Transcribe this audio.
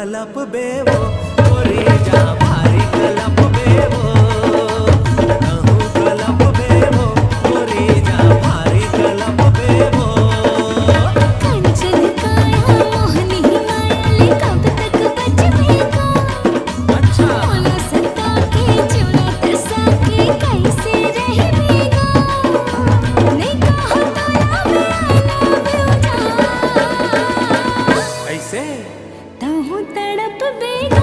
कलप बेवो गोरी जा भारी कलप बेवो कहूँ कलप बेवो गोरी जा भारी कलप बेवो कंचन काया मोहनी मायाली कब तक बचेगा अच्छा मोला सता के चुना तसा के कैसे रहेगा नहीं कहो तो I love you जा ऐसे ताहू तड़प बेगा